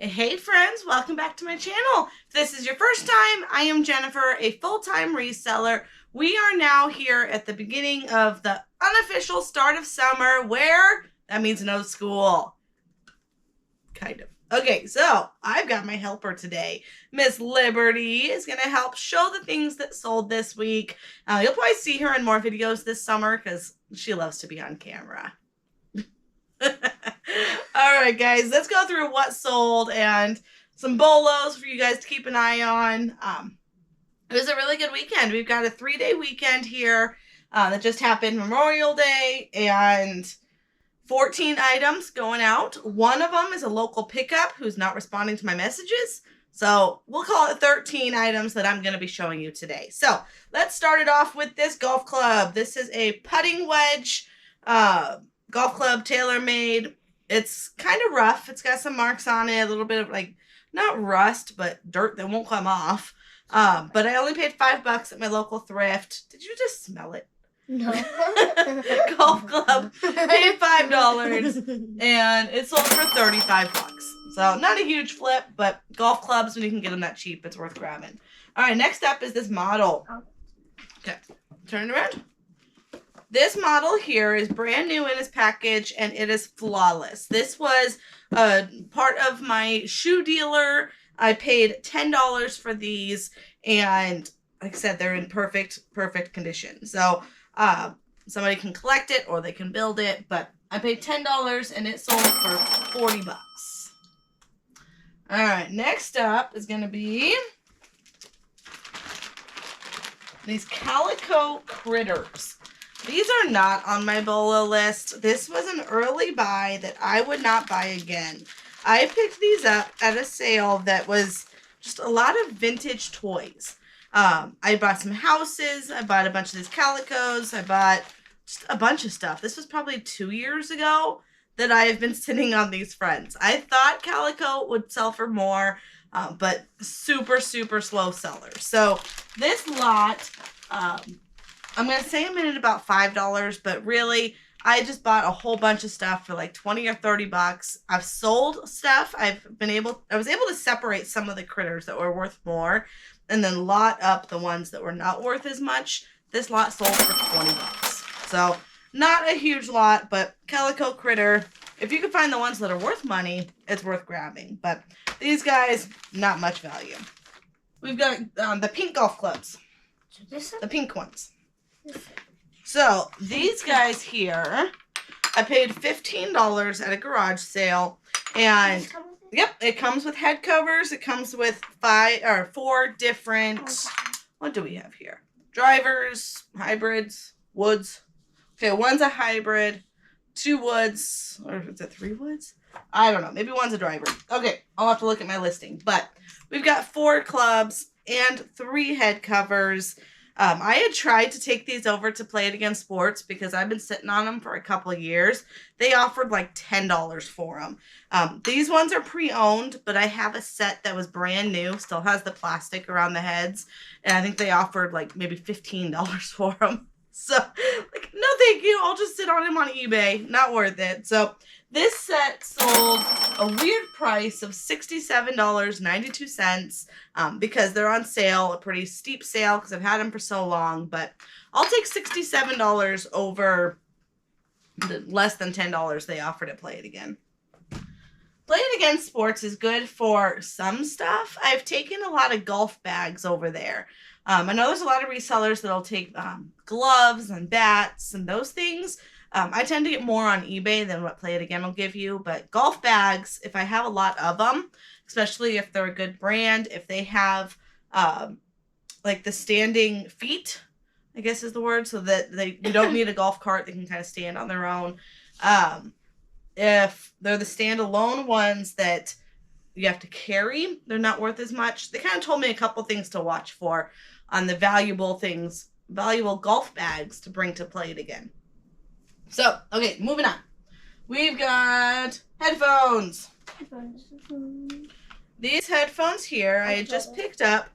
Hey friends, welcome back to my channel. If this is your first time, I am Jennifer, a full-time reseller. We are now here at the beginning of the unofficial start of summer, where that means no school. Kind of. Okay, so I've got my helper today. Miss Liberty is going to help show the things that sold this week. You'll probably see her in more videos this summer because she loves to be on camera. All right, guys, let's go through what sold and some BOLOs for you guys to keep an eye on. It was a really good weekend. We've got a 3-day weekend here that just happened, Memorial Day, and 14 items going out. One of them is a local pickup who's not responding to my messages. So we'll call it 13 items that I'm going to be showing you today. So let's start it off with this golf club. This is a putting wedge golf club, tailor-made. It's kind of rough. It's got some marks on it, a little bit of like, not rust, but dirt that won't come off. But I only paid $5 at my local thrift. Did you just smell it? No. Golf club. Paid $5 and it sold for $35. So not a huge flip, but golf clubs, when you can get them that cheap, it's worth grabbing. All right, next up is this model. Okay, turn it around. This model here is brand new in its package, and it is flawless. This was part of my shoe dealer. I paid $10 for these, and like I said, they're in perfect condition. So somebody can collect it or they can build it, but I paid $10 and it sold for $40. All right, next up is going to be these calico critters. These are not on my BOLO list. This was an early buy that I would not buy again. I picked these up at a sale that was just a lot of vintage toys. I bought some houses. I bought a bunch of these calicos. I bought just a bunch of stuff. This was probably 2 years ago that I have been sitting on these friends. I thought calico would sell for more, but super slow sellers. So this lot, I'm going to say I'm in at about $5, but really, I just bought a whole bunch of stuff for like 20 or 30 bucks. I've sold stuff. I was able to separate some of the critters that were worth more and then lot up the ones that were not worth as much. This lot sold for 20 bucks. So not a huge lot, but calico critter. If you can find the ones that are worth money, it's worth grabbing. But these guys, not much value. We've got the pink golf clubs. The pink ones. So these guys here, I paid $15 at a garage sale, and yep, it comes with head covers. It comes with 4 different. What do we have here? Drivers, hybrids, woods. Okay, one's a hybrid, 2 woods, or is it 3 woods? I don't know. Maybe one's a driver. Okay, I'll have to look at my listing. But we've got 4 clubs and 3 head covers. I had tried to take these over to Play It Again Sports because I've been sitting on them for a couple of years. They offered like $10 for them. These ones are pre-owned, but I have a set that was brand new, still has the plastic around the heads, and I think they offered like maybe $15 for them. So, like, no thank you. I'll just sit on them on eBay. Not worth it. So, this set sold a weird price of $67.92 because they're on sale, a pretty steep sale because I've had them for so long. But I'll take $67 over the less than $10 they offered at Play It Again. Play It Again Sports is good for some stuff. I've taken a lot of golf bags over there. I know there's a lot of resellers that'll take gloves and bats and those things. I tend to get more on eBay than what Play It Again will give you, but golf bags, if I have a lot of them, especially if they're a good brand, if they have like the standing feet, I guess is the word, so that you don't need a golf cart, they can kind of stand on their own. If they're the standalone ones that you have to carry, they're not worth as much. They kind of told me a couple things to watch for on the valuable golf bags to bring to Play It Again. So, okay, moving on. We've got headphones. These headphones here, I had just picked up.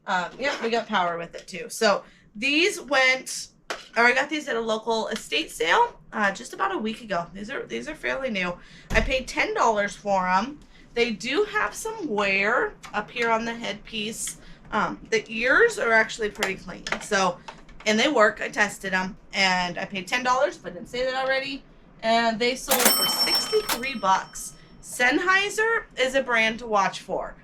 Yep, we got power with it too. So, these I got these at a local estate sale just about a week ago. These are fairly new. I paid $10 for them. They do have some wear up here on the headpiece. The ears are actually pretty clean. So, and they work. I tested them, and I paid $10, if I didn't say that already. And they sold for 63 bucks. Sennheiser is a brand to watch for.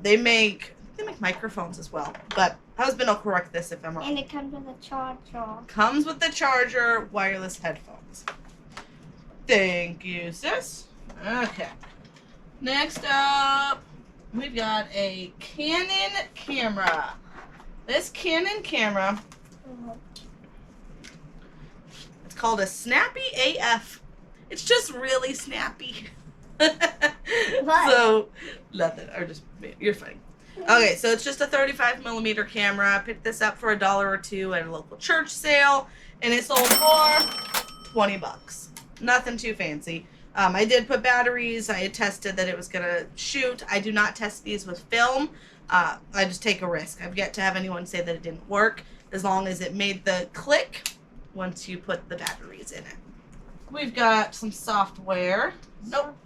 They make microphones as well, but husband will correct this if I'm wrong. And it comes with a charger. Comes with the charger, wireless headphones. Thank you, sis. Okay. Next up, we've got a Canon camera. This Canon camera, it's called a Snappy AF. It's just really snappy. What? So, nothing. Or just, you're funny. Okay, so it's just a 35mm camera. I picked this up for $1 or $2 at a local church sale, and it sold for 20 bucks. Nothing too fancy. I did put batteries. I had tested that it was going to shoot. I do not test these with film. I just take a risk. I've yet to have anyone say that it didn't work, as long as it made the click once you put the batteries in it. We've got some software. Nope.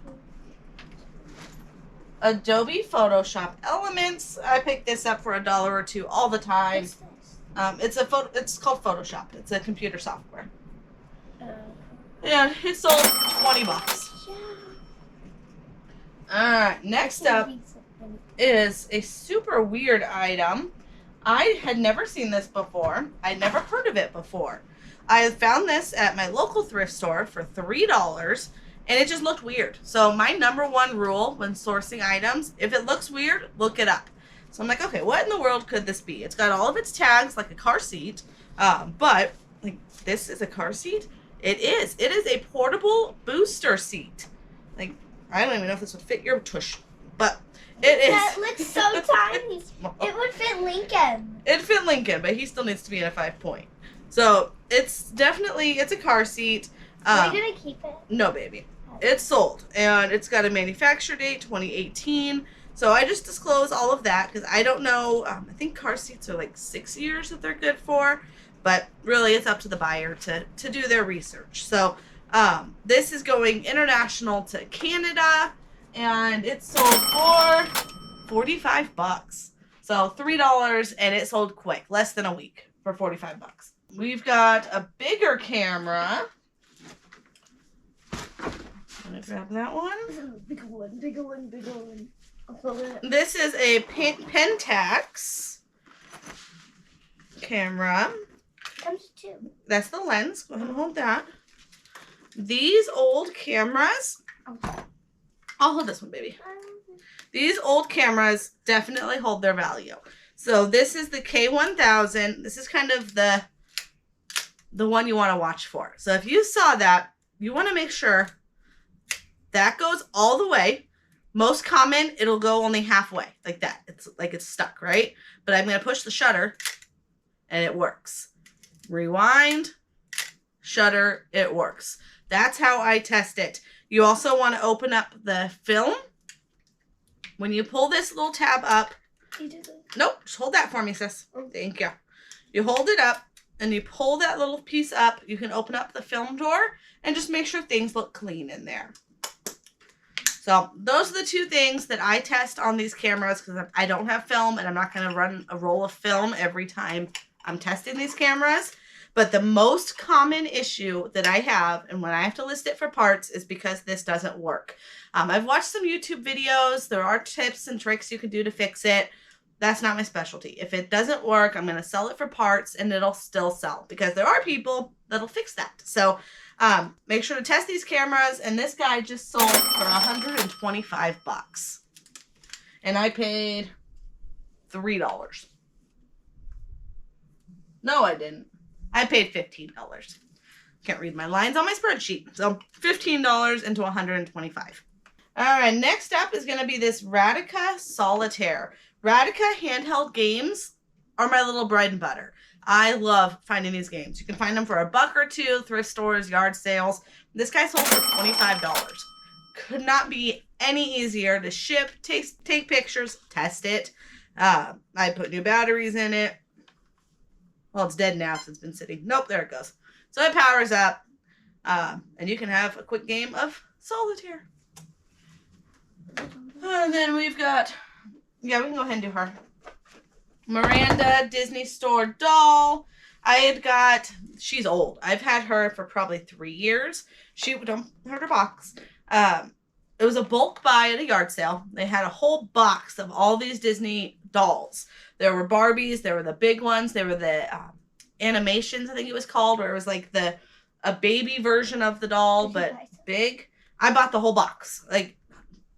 Adobe Photoshop Elements. I picked this up for $1 or $2 all the time. What's this? It's called Photoshop. It's a computer software. And it sold 20 bucks. Yeah. Alright, next up is a super weird item. I had never seen this before. I'd never heard of it before. I found this at my local thrift store for $3, and it just looked weird. So my number one rule when sourcing items, if it looks weird, look it up. So I'm like, okay, what in the world could this be? It's got all of its tags like a car seat, but like, this is a car seat? It is. It is a portable booster seat. Like, I don't even know if this would fit your tush, but it is. That looks so tiny. It would fit Lincoln. It'd fit Lincoln, but he still needs to be in a 5-point. So it's a car seat. Are you gonna keep it? No, baby. It's sold, and it's got a manufacture date 2018. So I just disclose all of that because I don't know. I think car seats are like 6 years that they're good for, but really it's up to the buyer to do their research. So this is going international to Canada, and it's sold for 45 bucks. So $3, and it sold quick, less than a week for 45 bucks. We've got a bigger camera. Let me grab that one. Big one, big one, big one. This is a Pentax camera. Comes two. That's the lens. Go ahead and hold that. These old cameras. I'll hold this one, baby. These old cameras definitely hold their value. So this is the K1000. This is kind of the one you want to watch for. So if you saw that, you want to make sure that goes all the way. Most common, it'll go only halfway, like that. It's like it's stuck, right? But I'm going to push the shutter, and it works. Rewind, shutter, it works. That's how I test it. You also want to open up the film. When you pull this little tab up, nope, just hold that for me, sis. Thank you. You hold it up, and you pull that little piece up. You can open up the film door, and just make sure things look clean in there. So those are the two things that I test on these cameras because I don't have film, and I'm not going to run a roll of film every time I'm testing these cameras. But the most common issue that I have, and when I have to list it for parts, is because this doesn't work. I've watched some YouTube videos. There are tips and tricks you can do to fix it. That's not my specialty. If it doesn't work, I'm going to sell it for parts, and it'll still sell because there are people that'll fix that. So make sure to test these cameras, and this guy just sold for 125 bucks. And I paid $3. No, I didn't. I paid $15. Can't read my lines on my spreadsheet. So $15 into 125. All right, next up is going to be this Radica Solitaire. Radica handheld games are my little bread and butter. I love finding these games. You can find them for $1 or $2, thrift stores, yard sales. This guy sold for $25. Could not be any easier to ship, take pictures, test it. I put new batteries in it. Well, it's dead now since it's been sitting. Nope, there it goes. So it powers up, and you can have a quick game of solitaire. And then we've got, yeah, we can go ahead and do her. Miranda, Disney Store doll. I had got, she's old. I've had her for probably 3 years. She, don't hurt her box. It was a bulk buy at a yard sale. They had a whole box of all these Disney dolls. There were Barbies. There were the big ones. There were the animations, I think it was called, where it was like a baby version of the doll, but big. I bought the whole box, like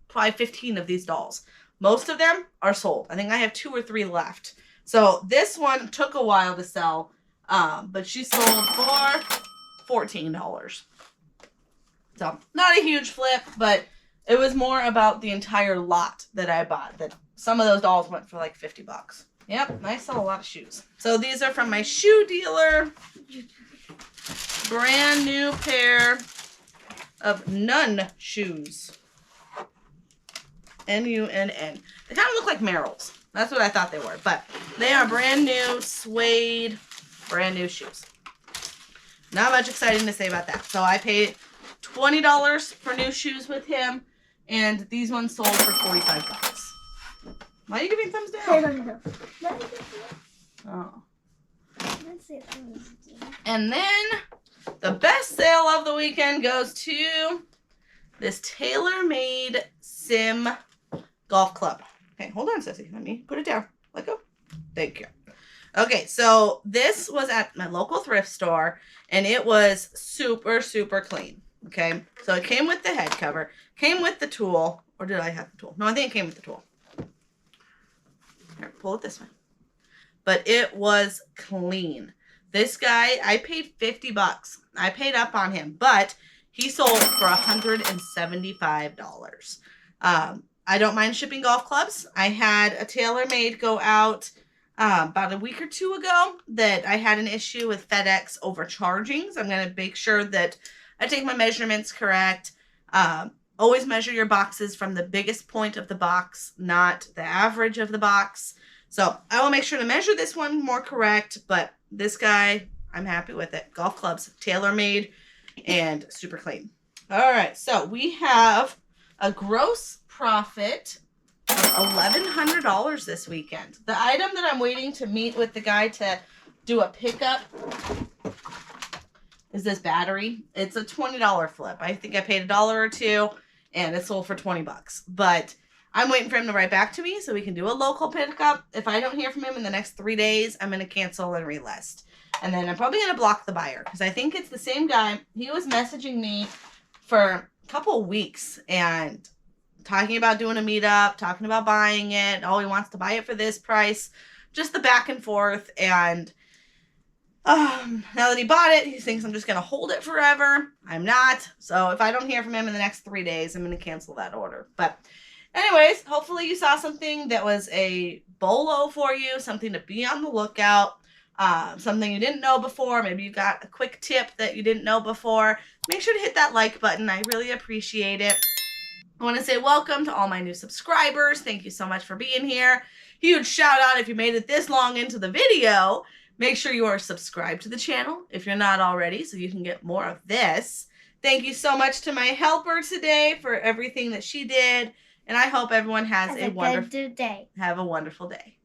probably 15 of these dolls. Most of them are sold. I think I have 2 or 3 left. So this one took a while to sell, but she sold for $14. So not a huge flip, but it was more about the entire lot that I bought. That some of those dolls went for like $50. Yep, I sell a lot of shoes. So these are from my shoe dealer. Brand new pair of Nun shoes. N-U-N-N. They kind of look like Merrell's. That's what I thought they were. But they are brand new suede, brand new shoes. Not much exciting to say about that. So I paid $20 for new shoes with him. And these ones sold for $45. Why are you giving thumbs down? Oh. And then the best sale of the weekend goes to this tailor-made Sim golf club. Okay, hold on, Sissy. Let me put it down. Let go. Thank you. Okay, so this was at my local thrift store, and it was super, super clean. Okay, so it came with the head cover, came with the tool, or did I have the tool? No, I think it came with the tool. Here, pull it this way. But it was clean. This guy, I paid $50. I paid up on him, but he sold for $175. I don't mind shipping golf clubs. I had a TaylorMade go out about a week or 2 ago that I had an issue with FedEx overcharging. So I'm going to make sure that I take my measurements correct. Always measure your boxes from the biggest point of the box, not the average of the box. So I will make sure to measure this one more correct, but this guy, I'm happy with it. Golf clubs, TaylorMade, and super clean. All right, so we have a gross profit of $1,100 this weekend. The item that I'm waiting to meet with the guy to do a pickup is this battery. It's a $20 flip. I think I paid $1 or $2, and it sold for $20. But I'm waiting for him to write back to me so we can do a local pickup. If I don't hear from him in the next 3 days, I'm going to cancel and relist. And then I'm probably going to block the buyer because I think it's the same guy. He was messaging me for a couple weeks and talking about doing a meetup, talking about buying it. Oh, he wants to buy it for this price. Just the back and forth. And now that he bought it, he thinks I'm just going to hold it forever. I'm not. So if I don't hear from him in the next 3 days, I'm going to cancel that order. But anyways, hopefully you saw something that was a BOLO for you, something to be on the lookout, something you didn't know before. Maybe you got a quick tip that you didn't know before. Make sure to hit that like button. I really appreciate it. I want to say welcome to all my new subscribers. Thank you so much for being here. Huge shout out if you made it this long into the video. Make sure you are subscribed to the channel if you're not already so you can get more of this. Thank you so much to my helper today for everything that she did. And I hope everyone has a wonderful day. Have a wonderful day.